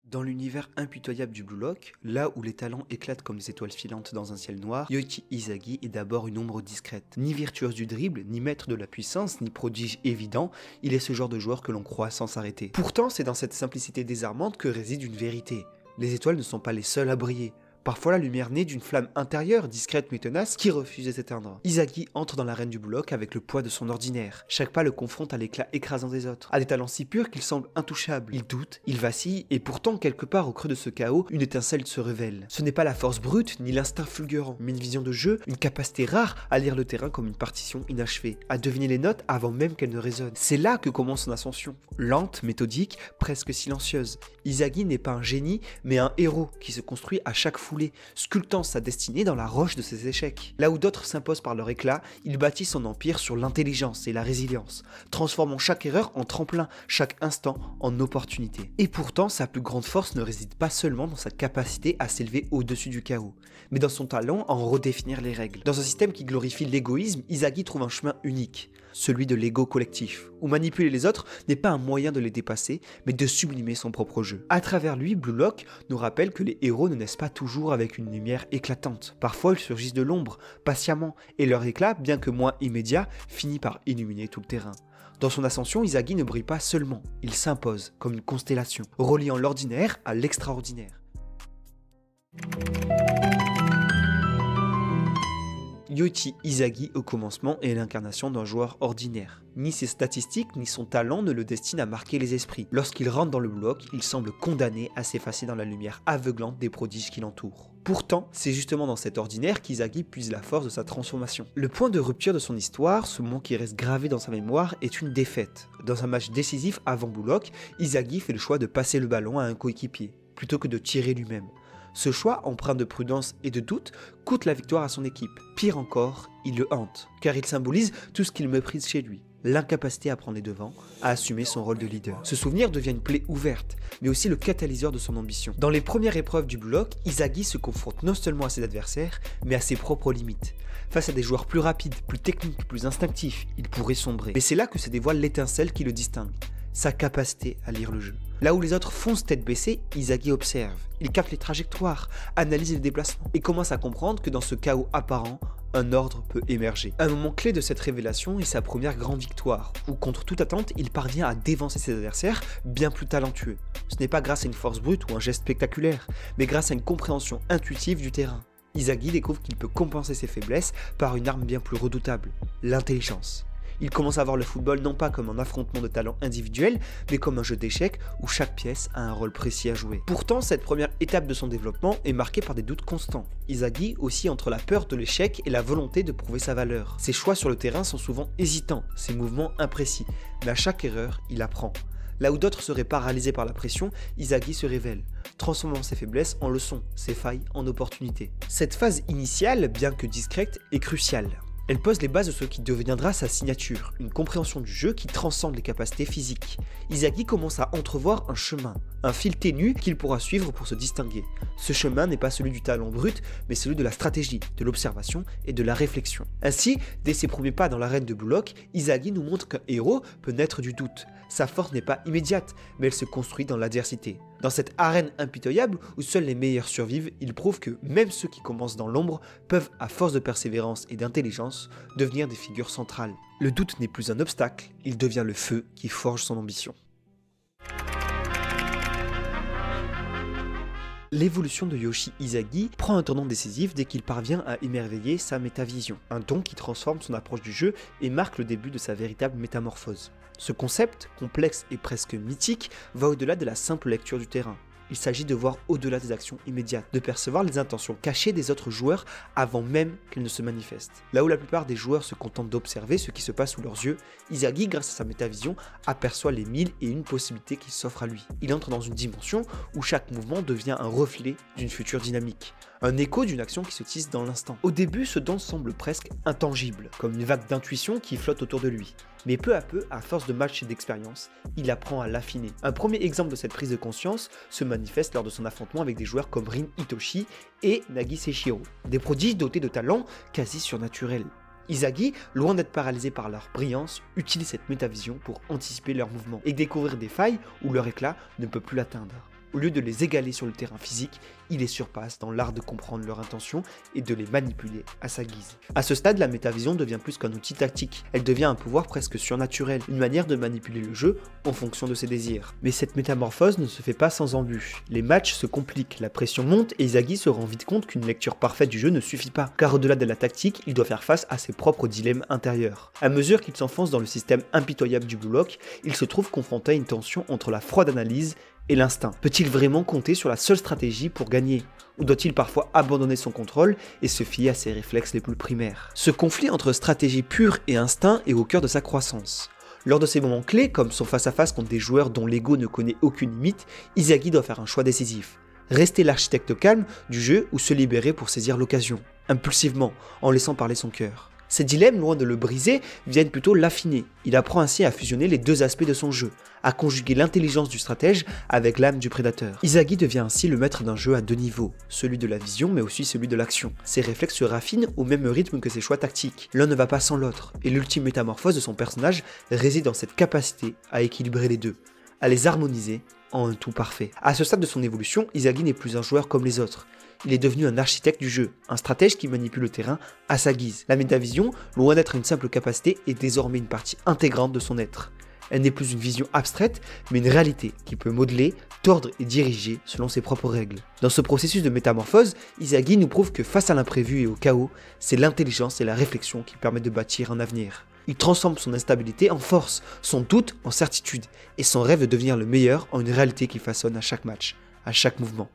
Dans l'univers impitoyable du Blue Lock, là où les talents éclatent comme des étoiles filantes dans un ciel noir, Yoichi Izagi est d'abord une ombre discrète. Ni virtuose du dribble, ni maître de la puissance, ni prodige évident, il est ce genre de joueur que l'on croit sans s'arrêter. Pourtant, c'est dans cette simplicité désarmante que réside une vérité. Les étoiles ne sont pas les seules à briller. Parfois la lumière naît d'une flamme intérieure, discrète mais tenace, qui refuse de s'éteindre. Izagi entre dans l'arène du Blue Lock avec le poids de son ordinaire. Chaque pas le confronte à l'éclat écrasant des autres, à des talents si purs qu'il semble intouchable. Il doute, il vacille, et pourtant quelque part au creux de ce chaos, une étincelle se révèle. Ce n'est pas la force brute, ni l'instinct fulgurant, mais une vision de jeu, une capacité rare à lire le terrain comme une partition inachevée, à deviner les notes avant même qu'elles ne résonnent. C'est là que commence son ascension. Lente, méthodique, presque silencieuse. Izagi n'est pas un génie, mais un héros qui se construit à chaque foulée, sculptant sa destinée dans la roche de ses échecs. Là où d'autres s'imposent par leur éclat, il bâtit son empire sur l'intelligence et la résilience, transformant chaque erreur en tremplin, chaque instant en opportunité. Et pourtant, sa plus grande force ne réside pas seulement dans sa capacité à s'élever au-dessus du chaos, mais dans son talent à en redéfinir les règles. Dans un système qui glorifie l'égoïsme, Izagi trouve un chemin unique, celui de l'ego collectif, où manipuler les autres n'est pas un moyen de les dépasser, mais de sublimer son propre jeu. À travers lui, Blue Lock nous rappelle que les héros ne naissent pas toujours avec une lumière éclatante. Parfois, ils surgissent de l'ombre, patiemment, et leur éclat, bien que moins immédiat, finit par illuminer tout le terrain. Dans son ascension, Izagi ne brille pas seulement, il s'impose comme une constellation, reliant l'ordinaire à l'extraordinaire. Yoichi Izagi au commencement est l'incarnation d'un joueur ordinaire. Ni ses statistiques ni son talent ne le destinent à marquer les esprits. Lorsqu'il rentre dans le bloc, il semble condamné à s'effacer dans la lumière aveuglante des prodiges qui l'entourent. Pourtant, c'est justement dans cet ordinaire qu'Izagi puise la force de sa transformation. Le point de rupture de son histoire, ce moment qui reste gravé dans sa mémoire, est une défaite. Dans un match décisif avant Blue Lock, Izagi fait le choix de passer le ballon à un coéquipier, plutôt que de tirer lui-même. Ce choix, empreint de prudence et de doute, coûte la victoire à son équipe. Pire encore, il le hante, car il symbolise tout ce qu'il méprise chez lui. L'incapacité à prendre les devants, à assumer son rôle de leader. Ce souvenir devient une plaie ouverte, mais aussi le catalyseur de son ambition. Dans les premières épreuves du Blue Lock, Izagi se confronte non seulement à ses adversaires, mais à ses propres limites. Face à des joueurs plus rapides, plus techniques, plus instinctifs, il pourrait sombrer. Mais c'est là que se dévoile l'étincelle qui le distingue, sa capacité à lire le jeu. Là où les autres foncent tête baissée, Izagi observe. Il capte les trajectoires, analyse les déplacements et commence à comprendre que dans ce chaos apparent, un ordre peut émerger. Un moment clé de cette révélation est sa première grande victoire, où contre toute attente, il parvient à dévancer ses adversaires bien plus talentueux. Ce n'est pas grâce à une force brute ou un geste spectaculaire, mais grâce à une compréhension intuitive du terrain. Izagi découvre qu'il peut compenser ses faiblesses par une arme bien plus redoutable, l'intelligence. Il commence à voir le football non pas comme un affrontement de talents individuels, mais comme un jeu d'échecs où chaque pièce a un rôle précis à jouer. Pourtant, cette première étape de son développement est marquée par des doutes constants. Izagi oscille entre la peur de l'échec et la volonté de prouver sa valeur. Ses choix sur le terrain sont souvent hésitants, ses mouvements imprécis, mais à chaque erreur, il apprend. Là où d'autres seraient paralysés par la pression, Izagi se révèle, transformant ses faiblesses en leçons, ses failles en opportunités. Cette phase initiale, bien que discrète, est cruciale. Elle pose les bases de ce qui deviendra sa signature, une compréhension du jeu qui transcende les capacités physiques. Izagi commence à entrevoir un chemin, un fil ténu qu'il pourra suivre pour se distinguer. Ce chemin n'est pas celui du talent brut, mais celui de la stratégie, de l'observation et de la réflexion. Ainsi, dès ses premiers pas dans l'arène de Blue Lock, Izagi nous montre qu'un héros peut naître du doute. Sa force n'est pas immédiate, mais elle se construit dans l'adversité. Dans cette arène impitoyable où seuls les meilleurs survivent, il prouve que même ceux qui commencent dans l'ombre peuvent, à force de persévérance et d'intelligence, devenir des figures centrales. Le doute n'est plus un obstacle, il devient le feu qui forge son ambition. L'évolution de Yoichi Izagi prend un tournant décisif dès qu'il parvient à émerveiller sa métavision, un don qui transforme son approche du jeu et marque le début de sa véritable métamorphose. Ce concept, complexe et presque mythique, va au-delà de la simple lecture du terrain. Il s'agit de voir au-delà des actions immédiates, de percevoir les intentions cachées des autres joueurs avant même qu'elles ne se manifestent. Là où la plupart des joueurs se contentent d'observer ce qui se passe sous leurs yeux, Izagi, grâce à sa métavision, aperçoit les 1001 possibilités qui s'offrent à lui. Il entre dans une dimension où chaque mouvement devient un reflet d'une future dynamique, un écho d'une action qui se tisse dans l'instant. Au début, ce don semble presque intangible, comme une vague d'intuition qui flotte autour de lui. Mais peu à peu, à force de matchs et d'expérience, il apprend à l'affiner. Un premier exemple de cette prise de conscience se manifeste lors de son affrontement avec des joueurs comme Rin Itoshi et Nagi Seishiro, des prodiges dotés de talents quasi surnaturels. Izagi, loin d'être paralysé par leur brillance, utilise cette métavision pour anticiper leurs mouvements et découvrir des failles où leur éclat ne peut plus l'atteindre. au lieu de les égaler sur le terrain physique, il les surpasse dans l'art de comprendre leurs intentions et de les manipuler à sa guise. À ce stade, la métavision devient plus qu'un outil tactique, elle devient un pouvoir presque surnaturel, une manière de manipuler le jeu en fonction de ses désirs. Mais cette métamorphose ne se fait pas sans embûches. Les matchs se compliquent, la pression monte et Izagi se rend vite compte qu'une lecture parfaite du jeu ne suffit pas, car au-delà de la tactique, il doit faire face à ses propres dilemmes intérieurs. À mesure qu'il s'enfonce dans le système impitoyable du Blue Lock, il se trouve confronté à une tension entre la froide analyse et l'instinct. Peut-il vraiment compter sur la seule stratégie pour gagner? Ou doit-il parfois abandonner son contrôle et se fier à ses réflexes les plus primaires? Ce conflit entre stratégie pure et instinct est au cœur de sa croissance. Lors de ces moments clés, comme son face-à-face contre des joueurs dont l'ego ne connaît aucune limite, Izagi doit faire un choix décisif. Rester l'architecte calme du jeu ou se libérer pour saisir l'occasion, impulsivement, en laissant parler son cœur. Ces dilemmes, loin de le briser, viennent plutôt l'affiner. Il apprend ainsi à fusionner les deux aspects de son jeu, à conjuguer l'intelligence du stratège avec l'âme du prédateur. Izagi devient ainsi le maître d'un jeu à deux niveaux, celui de la vision mais aussi celui de l'action. Ses réflexes se raffinent au même rythme que ses choix tactiques. L'un ne va pas sans l'autre, et l'ultime métamorphose de son personnage réside dans cette capacité à équilibrer les deux, à les harmoniser en un tout parfait. À ce stade de son évolution, Izagi n'est plus un joueur comme les autres. Il est devenu un architecte du jeu, un stratège qui manipule le terrain à sa guise. La métavision, loin d'être une simple capacité, est désormais une partie intégrante de son être. Elle n'est plus une vision abstraite, mais une réalité qui peut modeler, tordre et diriger selon ses propres règles. Dans ce processus de métamorphose, Izagi nous prouve que face à l'imprévu et au chaos, c'est l'intelligence et la réflexion qui permettent de bâtir un avenir. Il transforme son instabilité en force, son doute en certitude, et son rêve de devenir le meilleur en une réalité qu'il façonne à chaque match, à chaque mouvement.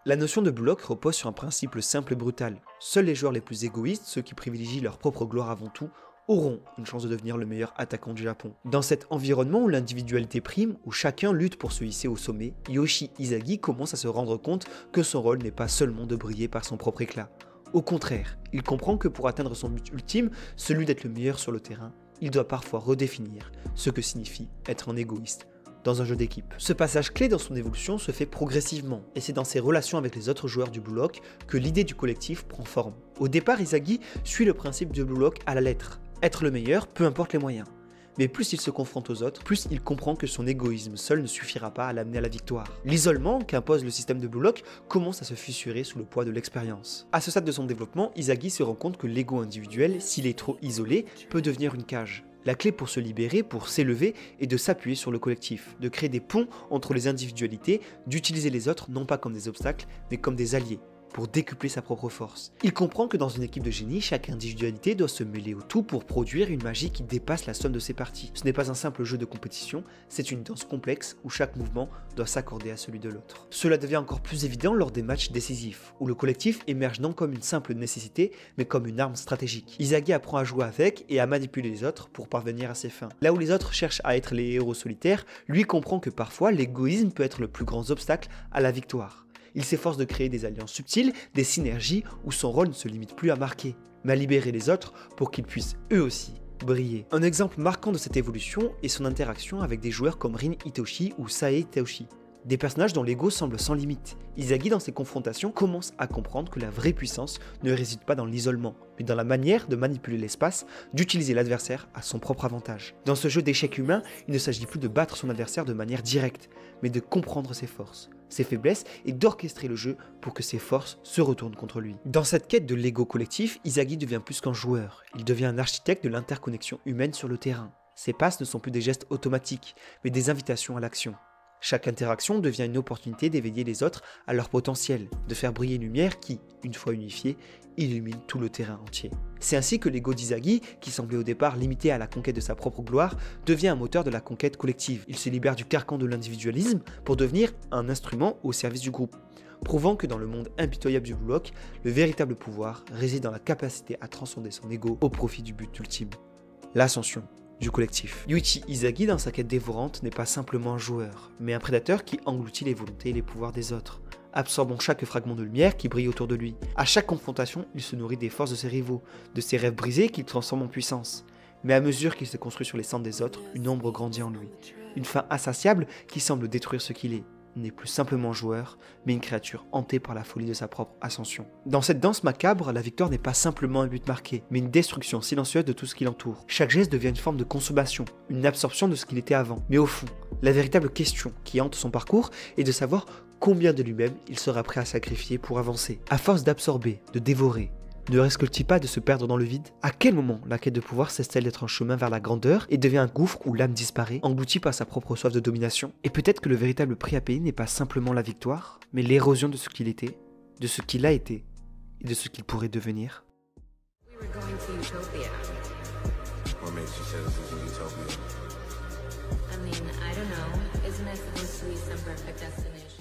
La notion de Blue Lock repose sur un principe simple et brutal. Seuls les joueurs les plus égoïstes, ceux qui privilégient leur propre gloire avant tout, auront une chance de devenir le meilleur attaquant du Japon. Dans cet environnement où l'individualité prime, où chacun lutte pour se hisser au sommet, Yoshi Izagi commence à se rendre compte que son rôle n'est pas seulement de briller par son propre éclat. Au contraire, il comprend que pour atteindre son but ultime, celui d'être le meilleur sur le terrain, il doit parfois redéfinir ce que signifie être un égoïste dans un jeu d'équipe. Ce passage clé dans son évolution se fait progressivement, et c'est dans ses relations avec les autres joueurs du Blue Lock que l'idée du collectif prend forme. Au départ, Izagi suit le principe du Blue Lock à la lettre, être le meilleur, peu importe les moyens. Mais plus il se confronte aux autres, plus il comprend que son égoïsme seul ne suffira pas à l'amener à la victoire. L'isolement qu'impose le système de Blue Lock commence à se fissurer sous le poids de l'expérience. À ce stade de son développement, Izagi se rend compte que l'ego individuel, s'il est trop isolé, peut devenir une cage. La clé pour se libérer, pour s'élever, est de s'appuyer sur le collectif, de créer des ponts entre les individualités, d'utiliser les autres non pas comme des obstacles, mais comme des alliés, pour décupler sa propre force. Il comprend que dans une équipe de génie, chaque individualité doit se mêler au tout pour produire une magie qui dépasse la somme de ses parties. Ce n'est pas un simple jeu de compétition, c'est une danse complexe où chaque mouvement doit s'accorder à celui de l'autre. Cela devient encore plus évident lors des matchs décisifs, où le collectif émerge non comme une simple nécessité, mais comme une arme stratégique. Izagi apprend à jouer avec et à manipuler les autres pour parvenir à ses fins. Là où les autres cherchent à être les héros solitaires, lui comprend que parfois l'égoïsme peut être le plus grand obstacle à la victoire. Il s'efforce de créer des alliances subtiles, des synergies où son rôle ne se limite plus à marquer, mais à libérer les autres pour qu'ils puissent eux aussi briller. Un exemple marquant de cette évolution est son interaction avec des joueurs comme Rin Itoshi ou Sae Taoshi. Des personnages dont l'ego semble sans limite. Izagi, dans ses confrontations, commence à comprendre que la vraie puissance ne réside pas dans l'isolement, mais dans la manière de manipuler l'espace, d'utiliser l'adversaire à son propre avantage. Dans ce jeu d'échecs humain, il ne s'agit plus de battre son adversaire de manière directe, mais de comprendre ses forces, ses faiblesses et d'orchestrer le jeu pour que ses forces se retournent contre lui. Dans cette quête de l'ego collectif, Izagi devient plus qu'un joueur, il devient un architecte de l'interconnexion humaine sur le terrain. Ses passes ne sont plus des gestes automatiques, mais des invitations à l'action. Chaque interaction devient une opportunité d'éveiller les autres à leur potentiel, de faire briller une lumière qui, une fois unifiée, illumine tout le terrain entier. C'est ainsi que l'ego d'Izagi, qui semblait au départ limité à la conquête de sa propre gloire, devient un moteur de la conquête collective. Il se libère du carcan de l'individualisme pour devenir un instrument au service du groupe, prouvant que dans le monde impitoyable du Blue Lock, le véritable pouvoir réside dans la capacité à transcender son ego au profit du but ultime, l'ascension du collectif. Yuichi Izagi, dans sa quête dévorante, n'est pas simplement un joueur, mais un prédateur qui engloutit les volontés et les pouvoirs des autres, absorbant chaque fragment de lumière qui brille autour de lui. À chaque confrontation, il se nourrit des forces de ses rivaux, de ses rêves brisés qu'il transforme en puissance. Mais à mesure qu'il se construit sur les cendres des autres, une ombre grandit en lui, une faim insatiable qui semble détruire ce qu'il est. n'est plus simplement joueur, mais une créature hantée par la folie de sa propre ascension. Dans cette danse macabre, la victoire n'est pas simplement un but marqué, mais une destruction silencieuse de tout ce qui l'entoure. Chaque geste devient une forme de consommation, une absorption de ce qu'il était avant. Mais au fond, la véritable question qui hante son parcours est de savoir combien de lui-même il sera prêt à sacrifier pour avancer. À force d'absorber, de dévorer, ne risque-t-il pas de se perdre dans le vide? À quel moment la quête de pouvoir cesse-t-elle d'être un chemin vers la grandeur et devient un gouffre où l'âme disparaît, engloutie par sa propre soif de domination? Et peut-être que le véritable prix à payer n'est pas simplement la victoire, mais l'érosion de ce qu'il était, de ce qu'il a été et de ce qu'il pourrait devenir. We were going to Utopia. What makes you say this is a utopia? I mean, I don't know. Isn't it supposed to be some perfect destination?